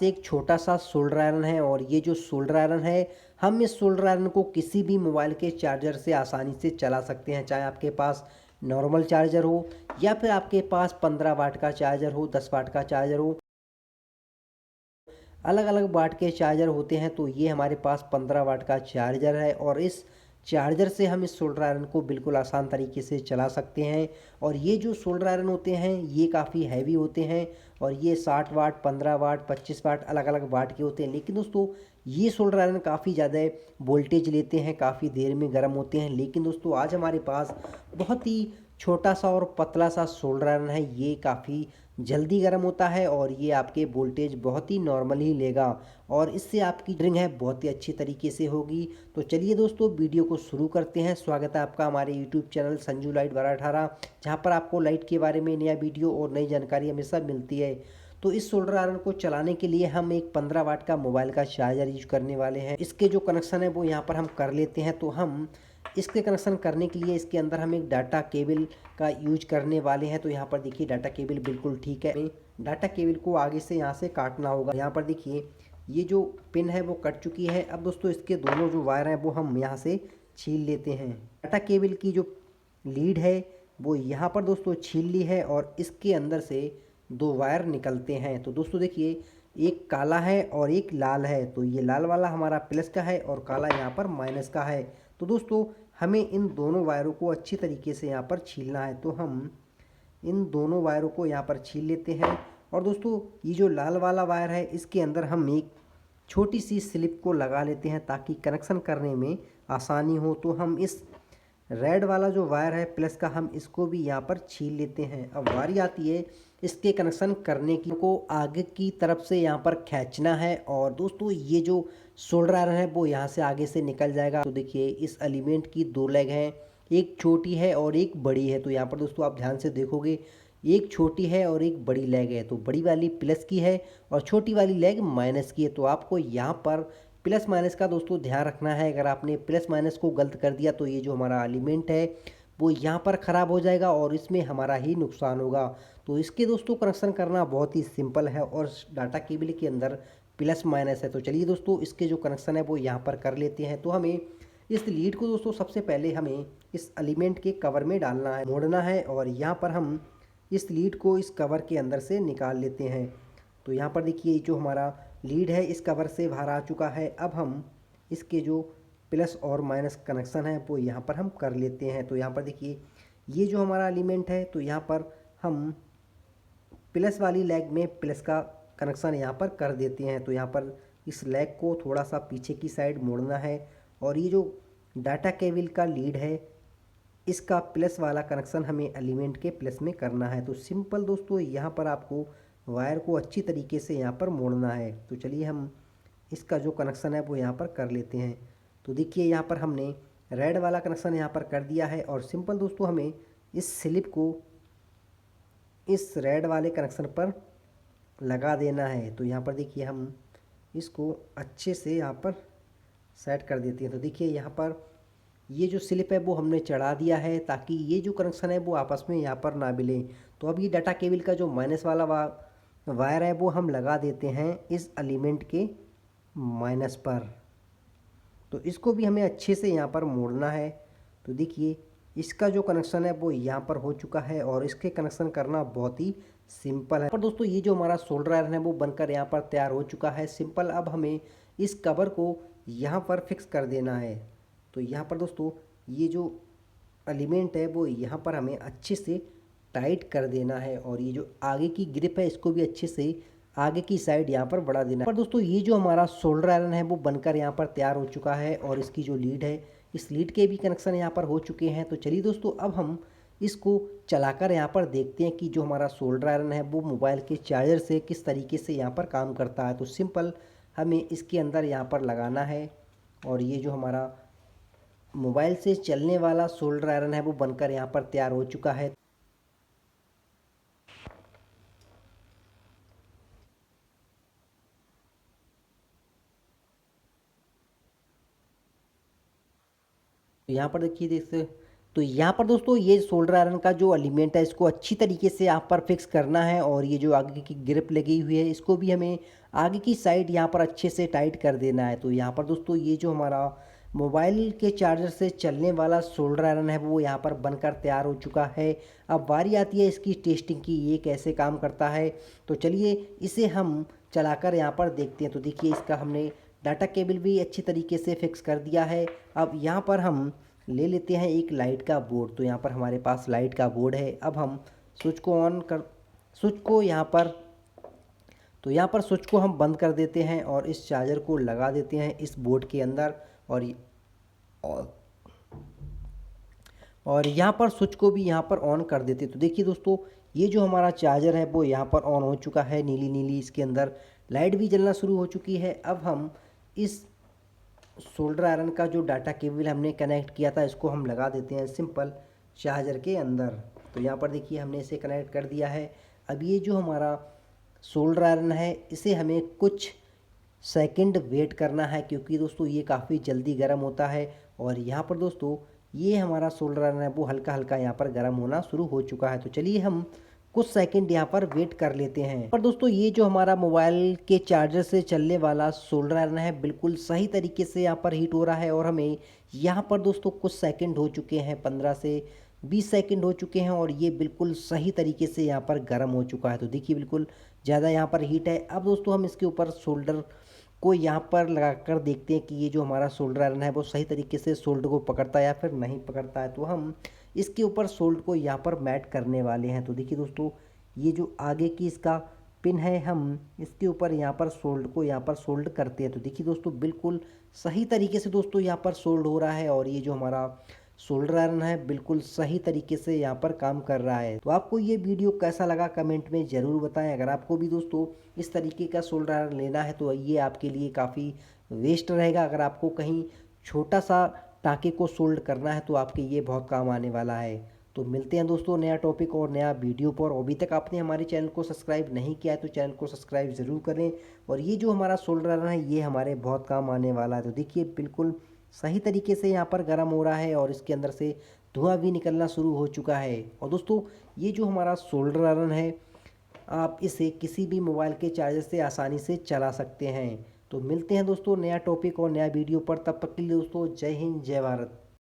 एक छोटा सा सोल्डर आयरन है और ये जो सोल्डर आयरन है, हम इस सोल्डर आयरन को किसी भी मोबाइल के चार्जर से आसानी से चला सकते हैं। चाहे आपके पास नॉर्मल चार्जर हो या फिर आपके पास 15 वाट का चार्जर हो, 10 वाट का चार्जर हो, अलग अलग वाट के चार्जर होते हैं। तो ये हमारे पास 15 वाट का चार्जर है और इस चार्जर से हम इस सोल्डर आयरन को बिल्कुल आसान तरीके से चला सकते हैं। और ये जो सोल्डर आयरन होते हैं ये काफ़ी हैवी होते हैं और ये 60 वाट, 15 वाट, 25 वाट अलग अलग वाट के होते हैं। लेकिन दोस्तों ये सोल्डर आयरन काफ़ी ज़्यादा वोल्टेज लेते हैं, काफ़ी देर में गर्म होते हैं। लेकिन दोस्तों आज हमारे पास बहुत ही छोटा सा और पतला सा सोल्डर आयरन है, ये काफ़ी जल्दी गर्म होता है और ये आपके वोल्टेज बहुत ही नॉर्मल ही लेगा और इससे आपकी ड्रिंक है बहुत ही अच्छी तरीके से होगी। तो चलिए दोस्तों वीडियो को शुरू करते हैं। स्वागत है आपका हमारे यूट्यूब चैनल संजू लाइट 1218, जहाँ पर आपको लाइट के बारे में नया वीडियो और नई जानकारी हमेशा मिलती है। तो इस सोल्डर आयरन को चलाने के लिए हम एक 15 वाट का मोबाइल का चार्जर यूज करने वाले हैं। इसके जो कनेक्शन है वो यहाँ पर हम कर लेते हैं। तो हम इसके कनेक्शन करने के लिए इसके अंदर हम एक डाटा केबल का यूज करने वाले हैं। तो यहाँ पर देखिए डाटा केबल बिल्कुल ठीक है। डाटा केबल को आगे से यहाँ से काटना होगा। यहाँ पर देखिए ये जो पिन है वो कट चुकी है। अब दोस्तों इसके दोनों जो वायर हैं वो हम यहाँ से छील लेते हैं। डाटा केबल की जो लीड है वो यहाँ पर दोस्तों छील ली है और इसके अंदर से दो वायर निकलते हैं। तो दोस्तों देखिए एक काला है और एक लाल है। तो ये लाल वाला हमारा प्लस का है और काला यहाँ पर माइनस का है। तो दोस्तों हमें इन दोनों वायरों को अच्छी तरीके से यहाँ पर छीलना है। तो हम इन दोनों वायरों को यहाँ पर छील लेते हैं। और दोस्तों ये जो लाल वाला वायर है इसके अंदर हम एक छोटी सी स्लिप को लगा लेते हैं ताकि कनेक्शन करने में आसानी हो। तो हम इस रेड वाला जो वायर है प्लस का, हम इसको भी यहाँ पर छील लेते हैं। अब बारी आती है इसके कनेक्शन करने की। को आगे की तरफ से यहाँ पर खींचना है और दोस्तों ये जो सोल्डर आयरन है वो यहाँ से आगे से निकल जाएगा। तो देखिए इस एलिमेंट की दो लेग हैं, एक छोटी है और एक बड़ी है। तो यहाँ पर दोस्तों आप ध्यान से देखोगे एक छोटी है और एक बड़ी लेग है। तो बड़ी वाली प्लस की है और छोटी वाली लेग माइनस की है। तो आपको यहाँ पर प्लस माइनस का दोस्तों ध्यान रखना है। अगर आपने प्लस माइनस को गलत कर दिया तो ये जो हमारा एलिमेंट है वो यहाँ पर ख़राब हो जाएगा और इसमें हमारा ही नुकसान होगा। तो इसके दोस्तों कनेक्शन करना बहुत ही सिंपल है और डाटा केबल के अंदर प्लस माइनस है। तो चलिए दोस्तों इसके जो कनेक्शन है वो यहाँ पर कर लेते हैं। तो हमें इस लीड को दोस्तों सबसे पहले हमें इस एलिमेंट के कवर में डालना है, मोड़ना है और यहाँ पर हम इस लीड को इस कवर के अंदर से निकाल लेते हैं। तो यहाँ पर देखिए जो हमारा लीड है इस कवर से बाहर आ चुका है। अब हम इसके जो प्लस और माइनस कनेक्शन है वो यहाँ पर हम कर लेते हैं। तो यहाँ पर देखिए ये जो हमारा एलिमेंट है तो यहाँ पर हम प्लस वाली लेग में प्लस का कनेक्शन यहाँ पर कर देते हैं। तो यहाँ पर इस लेग को थोड़ा सा पीछे की साइड मोड़ना है और ये जो डाटा केबल का लीड है इसका प्लस वाला कनेक्शन हमें एलिमेंट के प्लस में करना है। तो सिंपल दोस्तों यहाँ पर आपको वायर को अच्छी तरीके से यहाँ पर मोड़ना है। तो चलिए हम इसका जो कनेक्शन है वो यहाँ पर कर लेते हैं। तो देखिए यहाँ पर हमने रेड वाला कनेक्शन यहाँ पर कर दिया है और सिंपल दोस्तों हमें इस स्लिप को इस रेड वाले कनेक्शन पर लगा देना है। तो यहाँ पर देखिए हम इसको अच्छे से यहाँ पर सेट कर देते हैं। तो देखिए यहाँ पर ये जो स्लिप है वो हमने चढ़ा दिया है ताकि ये जो कनेक्शन है वो आपस में यहाँ पर ना मिले। तो अब ये डाटा केबल का जो माइनस वाला वायर है वो हम लगा देते हैं इस एलिमेंट के माइनस पर। तो इसको भी हमें अच्छे से यहाँ पर मोड़ना है। तो देखिए इसका जो कनेक्शन है वो यहाँ पर हो चुका है और इसके कनेक्शन करना बहुत ही सिंपल है। पर दोस्तों ये जो हमारा सोल्डर आयरन है वो बनकर यहाँ पर तैयार हो चुका है। सिंपल अब हमें इस कवर को यहाँ पर फिक्स कर देना है। तो यहाँ पर दोस्तों ये जो एलिमेंट है वो यहाँ पर हमें अच्छे से टाइट कर देना है और ये जो आगे की ग्रिप है इसको भी अच्छे से आगे की साइड यहाँ पर बढ़ा देना है। पर दोस्तों ये जो हमारा सोल्डर आयरन है वो बनकर यहाँ पर तैयार हो चुका है और इसकी जो लीड है इस लीड के भी कनेक्शन यहाँ पर हो चुके हैं। तो चलिए दोस्तों अब हम इसको चलाकर यहाँ पर देखते हैं कि जो हमारा सोल्डर आयरन है वो मोबाइल के चार्जर से किस तरीके से यहाँ पर काम करता है। तो सिंपल हमें इसके अंदर यहाँ पर लगाना है और ये जो हमारा मोबाइल से चलने वाला सोल्डर आयरन है वो बनकर यहाँ पर तैयार हो चुका है। तो यहाँ पर देखिए तो यहाँ पर दोस्तों ये सोल्डर आयरन का जो एलिमेंट है इसको अच्छी तरीके से यहाँ पर फिक्स करना है, और ये जो आगे की ग्रिप लगी हुई है इसको भी हमें आगे की साइड यहाँ पर अच्छे से टाइट कर देना है। तो यहाँ पर दोस्तों ये जो हमारा मोबाइल के चार्जर से चलने वाला सोल्डर आयरन है वो यहाँ पर बनकर तैयार हो चुका है। अब बारी आती है इसकी टेस्टिंग की, ये कैसे काम करता है। तो चलिए इसे हम चलाकर यहाँ पर देखते हैं। तो देखिए इसका हमने डाटा केबल भी अच्छी तरीके से फिक्स कर दिया है। अब यहाँ पर हम ले लेते हैं एक लाइट का बोर्ड। तो यहाँ पर हमारे पास लाइट का बोर्ड है। अब हम स्विच को ऑन कर स्विच को यहाँ पर तो यहाँ पर स्विच को हम बंद कर देते हैं और इस चार्जर को लगा देते हैं इस बोर्ड के अंदर, और और यहाँ पर स्विच को भी यहाँ पर ऑन कर देते हैं। तो देखिए दोस्तों ये जो हमारा चार्जर है वो यहाँ पर ऑन हो चुका है, नीली नीली इसके अंदर लाइट भी जलना शुरू हो चुकी है। अब हम इस सोल्डर आयरन का जो डाटा केबल हमने कनेक्ट किया था इसको हम लगा देते हैं सिंपल चार्जर के अंदर। तो यहाँ पर देखिए हमने इसे कनेक्ट कर दिया है। अब ये जो हमारा सोल्डर आयरन है इसे हमें कुछ सेकंड वेट करना है, क्योंकि दोस्तों ये काफ़ी जल्दी गर्म होता है। और यहाँ पर दोस्तों ये हमारा सोल्डर आयरन है वो हल्का हल्का यहाँ पर गर्म होना शुरू हो चुका है। तो चलिए हम कुछ सेकंड यहाँ पर वेट कर लेते हैं। पर दोस्तों ये जो हमारा मोबाइल के चार्जर से चलने वाला सोल्डर आयरन है बिल्कुल सही तरीके से यहाँ पर हीट हो रहा है, और हमें यहाँ पर दोस्तों कुछ सेकंड हो चुके हैं, 15 से 20 सेकंड हो चुके हैं, और ये बिल्कुल सही तरीके से यहाँ पर गर्म हो चुका है। तो देखिए बिल्कुल ज़्यादा यहाँ पर हीट है। अब दोस्तों हम इसके ऊपर सोल्डर को यहाँ पर लगा कर देखते हैं कि ये जो हमारा सोल्डर आयरन है वो सही तरीके से सोल्डर को पकड़ता है या फिर नहीं पकड़ता है। तो हम इसके ऊपर सोल्ड को यहाँ पर मैट करने वाले हैं। तो देखिए दोस्तों ये जो आगे की इसका पिन है हम इसके ऊपर यहाँ पर सोल्ड को यहाँ पर सोल्ड करते हैं। तो देखिए दोस्तों बिल्कुल सही तरीके से दोस्तों यहाँ पर सोल्ड हो रहा है, और ये जो हमारा सोल्डर आयरन है बिल्कुल सही तरीके से यहाँ पर काम कर रहा है। तो आपको ये वीडियो कैसा लगा कमेंट में ज़रूर बताएं। अगर आपको भी दोस्तों इस तरीके का सोल्डर आयरन लेना है तो ये आपके लिए काफ़ी वेस्ट रहेगा। अगर आपको कहीं छोटा सा टाँके को सोल्ड करना है तो आपके ये बहुत काम आने वाला है। तो मिलते हैं दोस्तों नया टॉपिक और नया वीडियो पर। अभी तक आपने हमारे चैनल को सब्सक्राइब नहीं किया है तो चैनल को सब्सक्राइब ज़रूर करें। और ये जो हमारा सोल्डर आयरन है ये हमारे बहुत काम आने वाला है। तो देखिए बिल्कुल सही तरीके से यहाँ पर गर्म हो रहा है, और इसके अंदर से धुआं भी निकलना शुरू हो चुका है। और दोस्तों ये जो हमारा सोल्डर आयरन है आप इसे किसी भी मोबाइल के चार्जर से आसानी से चला सकते हैं। तो मिलते हैं दोस्तों नया टॉपिक और नया वीडियो पर। तब तक के लिए दोस्तों जय हिंद जय भारत।